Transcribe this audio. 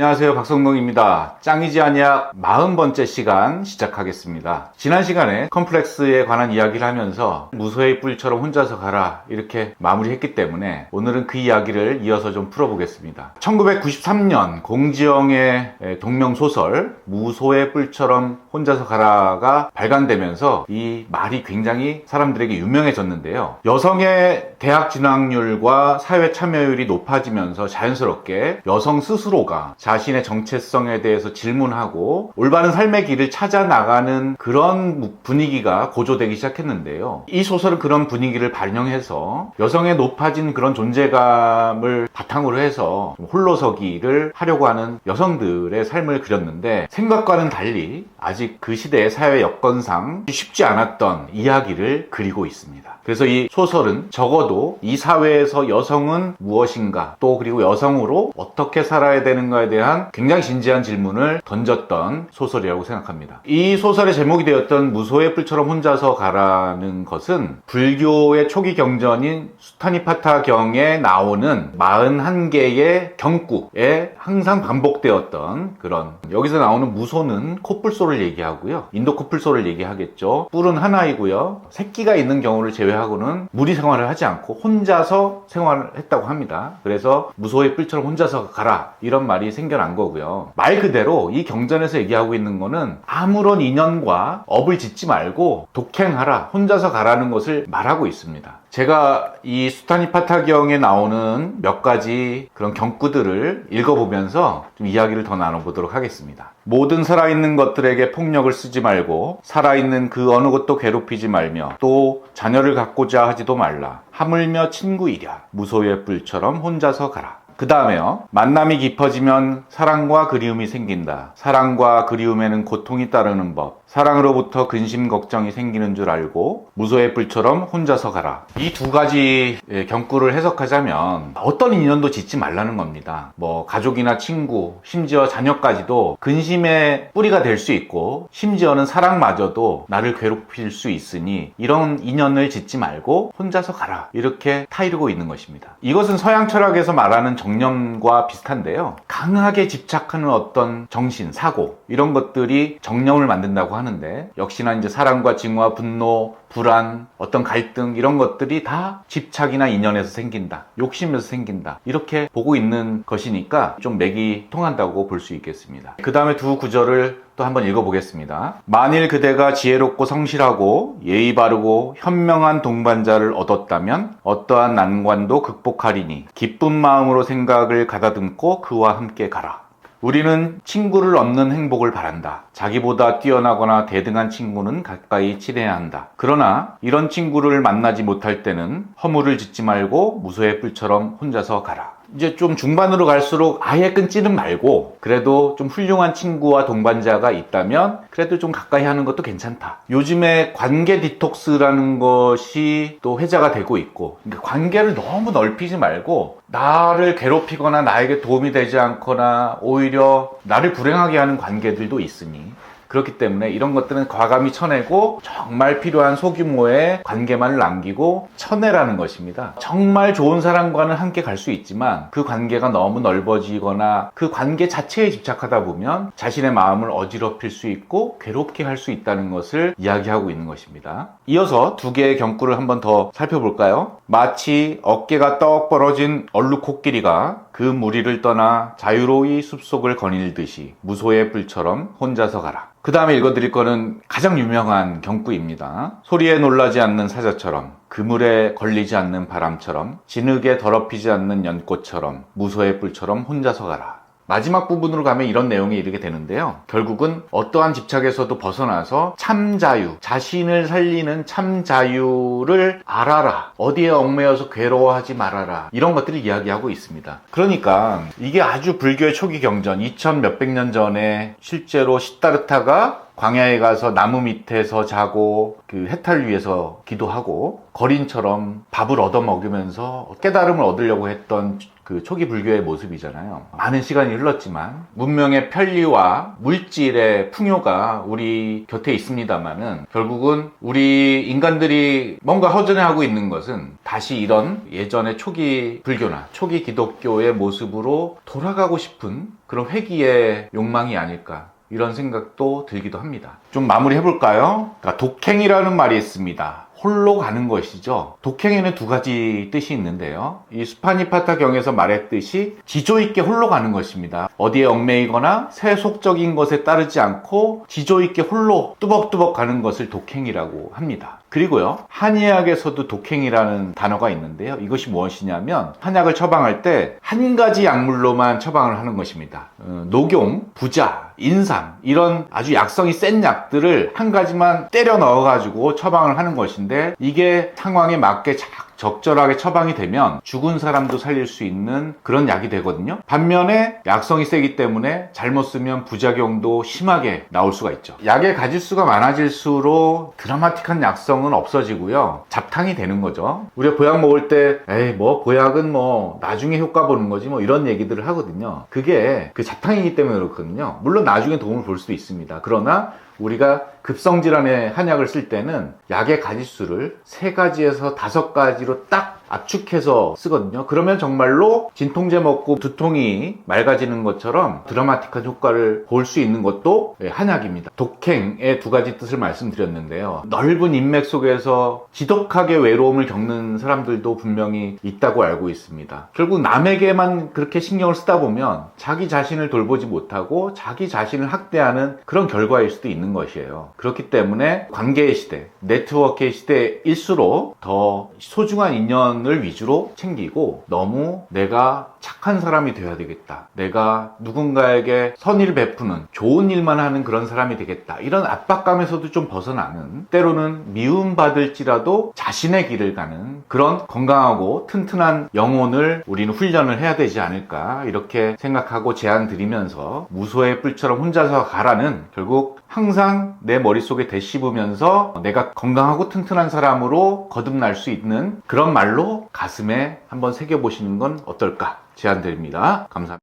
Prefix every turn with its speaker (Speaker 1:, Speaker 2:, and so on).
Speaker 1: 안녕하세요, 박성동입니다. 짱이지 아니야 40번째 시간 시작하겠습니다. 지난 시간에 컴플렉스에 관한 이야기를 하면서 무소의 뿔처럼 혼자서 가라 이렇게 마무리했기 때문에 오늘은 그 이야기를 이어서 좀 풀어보겠습니다. 1993년 공지영의 동명소설 무소의 뿔처럼 혼자서 가라가 발간되면서 이 말이 굉장히 사람들에게 유명해졌는데요. 여성의 대학 진학률과 사회 참여율이 높아지면서 자연스럽게 여성 스스로가 자신의 정체성에 대해서 질문하고 올바른 삶의 길을 찾아 나가는 그런 분위기가 고조되기 시작했는데요. 이 소설은 그런 분위기를 반영해서 여성의 높아진 그런 존재감을 바탕으로 해서 홀로서기를 하려고 하는 여성들의 삶을 그렸는데, 생각과는 달리 아직 그 시대의 사회 여건상 쉽지 않았던 이야기를 그리고 있습니다. 그래서 이 소설은 적어도 이 사회에서 여성은 무엇인가, 또 그리고 여성으로 어떻게 살아야 되는가에 대한 굉장히 진지한 질문을 던졌던 소설이라고 생각합니다. 이 소설의 제목이 되었던 무소의 뿔처럼 혼자서 가라는 것은 불교의 초기 경전인 수타니파타경에 나오는 41개의 경구에 항상 반복되었던 그런, 여기서 나오는 무소는 코뿔소를 얘기하고요, 인도 코뿔소를 얘기하겠죠. 뿔은 하나이고요, 새끼가 있는 경우를 제외하고는 무리 생활을 하지 않고 혼자서 생활을 했다고 합니다. 그래서 무소의 뿔처럼 혼자서 가라 이런 말이 생겨난 거고요. 말 그대로 이 경전에서 얘기하고 있는 거는 아무런 인연과 업을 짓지 말고 독행하라, 혼자서 가라는 것을 말하고 있습니다. 제가 이 수타니파타경에 나오는 몇 가지 그런 경구들을 읽어보면서 좀 이야기를 더 나눠보도록 하겠습니다. 모든 살아있는 것들에게 폭력을 쓰지 말고 살아있는 그 어느 것도 괴롭히지 말며 또 자녀를 갖고자 하지도 말라. 하물며 친구이랴. 무소의 뿔처럼 혼자서 가라. 그 다음에요, 만남이 깊어지면 사랑과 그리움이 생긴다. 사랑과 그리움에는 고통이 따르는 법. 사랑으로부터 근심 걱정이 생기는 줄 알고 무소의 뿔처럼 혼자서 가라. 이 두 가지 경구를 해석하자면 어떤 인연도 짓지 말라는 겁니다. 뭐 가족이나 친구, 심지어 자녀까지도 근심의 뿌리가 될 수 있고, 심지어는 사랑마저도 나를 괴롭힐 수 있으니 이런 인연을 짓지 말고 혼자서 가라, 이렇게 타이르고 있는 것입니다. 이것은 서양 철학에서 말하는 정념과 비슷한데요, 강하게 집착하는 어떤 정신, 사고, 이런 것들이 정념을 만든다고 하는데, 역시나 이제 사랑과 증오와 분노, 불안, 어떤 갈등, 이런 것들이 다 집착이나 인연에서 생긴다, 욕심에서 생긴다, 이렇게 보고 있는 것이니까 좀 맥이 통한다고 볼 수 있겠습니다. 그 다음에 두 구절을 또 한번 읽어보겠습니다. 만일 그대가 지혜롭고 성실하고 예의 바르고 현명한 동반자를 얻었다면 어떠한 난관도 극복하리니 기쁜 마음으로 생각을 가다듬고 그와 함께 가라. 우리는 친구를 얻는 행복을 바란다. 자기보다 뛰어나거나 대등한 친구는 가까이 친해야 한다. 그러나 이런 친구를 만나지 못할 때는 허물을 짓지 말고 무소의 뿔처럼 혼자서 가라. 이제 좀 중반으로 갈수록 아예 끊지는 말고 그래도 좀 훌륭한 친구와 동반자가 있다면 그래도 좀 가까이 하는 것도 괜찮다. 요즘에 관계 디톡스라는 것이 또 회자가 되고 있고, 그러니까 관계를 너무 넓히지 말고 나를 괴롭히거나 나에게 도움이 되지 않거나 오히려 나를 불행하게 하는 관계들도 있으니, 그렇기 때문에 이런 것들은 과감히 쳐내고 정말 필요한 소규모의 관계만을 남기고 쳐내라는 것입니다. 정말 좋은 사람과는 함께 갈 수 있지만 그 관계가 너무 넓어지거나 그 관계 자체에 집착하다 보면 자신의 마음을 어지럽힐 수 있고 괴롭게 할 수 있다는 것을 이야기하고 있는 것입니다. 이어서 두 개의 경구를 한번 더 살펴볼까요? 마치 어깨가 떡 벌어진 얼룩코끼리가 그 무리를 떠나 자유로이 숲속을 거닐듯이 무소의 뿔처럼 혼자서 가라. 그 다음에 읽어드릴 거는 가장 유명한 경구입니다. 소리에 놀라지 않는 사자처럼, 그물에 걸리지 않는 바람처럼, 진흙에 더럽히지 않는 연꽃처럼, 무소의 뿔처럼 혼자서 가라. 마지막 부분으로 가면 이런 내용에 이르게 되는데요, 결국은 어떠한 집착에서도 벗어나서 참자유, 자신을 살리는 참자유를 알아라, 어디에 얽매여서 괴로워하지 말아라, 이런 것들을 이야기하고 있습니다. 그러니까 이게 아주 불교의 초기 경전, 2000 몇백 년 전에 실제로 시다르타가 광야에 가서 나무 밑에서 자고 그 해탈 위에서 기도하고 거린처럼 밥을 얻어 먹으면서 깨달음을 얻으려고 했던 그 초기 불교의 모습이잖아요. 많은 시간이 흘렀지만 문명의 편리와 물질의 풍요가 우리 곁에 있습니다만은 결국은 우리 인간들이 뭔가 허전해하고 있는 것은 다시 이런 예전의 초기 불교나 초기 기독교의 모습으로 돌아가고 싶은 그런 회귀의 욕망이 아닐까, 이런 생각도 들기도 합니다. 좀 마무리 해볼까요? 그러니까 독행이라는 말이 있습니다. 홀로 가는 것이죠. 독행에는 두 가지 뜻이 있는데요. 이 수파니파타경에서 말했듯이 지조 있게 홀로 가는 것입니다. 어디에 얽매이거나 세속적인 것에 따르지 않고 지조 있게 홀로 뚜벅뚜벅 가는 것을 독행이라고 합니다. 그리고요, 한의학에서도 독행이라는 단어가 있는데요. 이것이 무엇이냐면 한약을 처방할 때 한 가지 약물로만 처방을 하는 것입니다. 녹용, 부자, 인삼 이런 아주 약성이 센 약들을 한 가지만 때려 넣어가지고 처방을 하는 것인데, 이게 상황에 맞게 적절하게 처방이 되면 죽은 사람도 살릴 수 있는 그런 약이 되거든요. 반면에 약성이 세기 때문에 잘못 쓰면 부작용도 심하게 나올 수가 있죠. 약의 가짓수가 많아질수록 드라마틱한 약성은 없어지고요, 잡탕이 되는 거죠. 우리가 보약 먹을 때 에이 뭐 보약은 뭐 나중에 효과 보는 거지 뭐 이런 얘기들을 하거든요. 그게 그 잡탕이기 때문에 그렇거든요. 물론 나중에 도움을 볼 수도 있습니다. 그러나 우리가 급성질환의 한약을 쓸 때는 약의 가짓수를 3가지에서 5가지로 딱 압축해서 쓰거든요. 그러면 정말로 진통제 먹고 두통이 맑아지는 것처럼 드라마틱한 효과를 볼 수 있는 것도 한약입니다. 독행의 2가지 뜻을 말씀드렸는데요. 넓은 인맥 속에서 지독하게 외로움을 겪는 사람들도 분명히 있다고 알고 있습니다. 결국 남에게만 그렇게 신경을 쓰다 보면 자기 자신을 돌보지 못하고 자기 자신을 학대하는 그런 결과일 수도 있는 것이에요. 그렇기 때문에 관계의 시대, 네트워크의 시대일수록 더 소중한 인연을 위주로 챙기고, 너무 내가 착한 사람이 되어야 되겠다, 내가 누군가에게 선의를 베푸는 좋은 일만 하는 그런 사람이 되겠다, 이런 압박감에서도 좀 벗어나는, 때로는 미움받을지라도 자신의 길을 가는 그런 건강하고 튼튼한 영혼을 우리는 훈련을 해야 되지 않을까, 이렇게 생각하고 제안 드리면서 무소의 뿔처럼 혼자서 가라는, 결국 항상 내 머릿속에 되씹으면서 내가 건강하고 튼튼한 사람으로 거듭날 수 있는 그런 말로 가슴에 한번 새겨보시는 건 어떨까 제안드립니다. 감사합니다.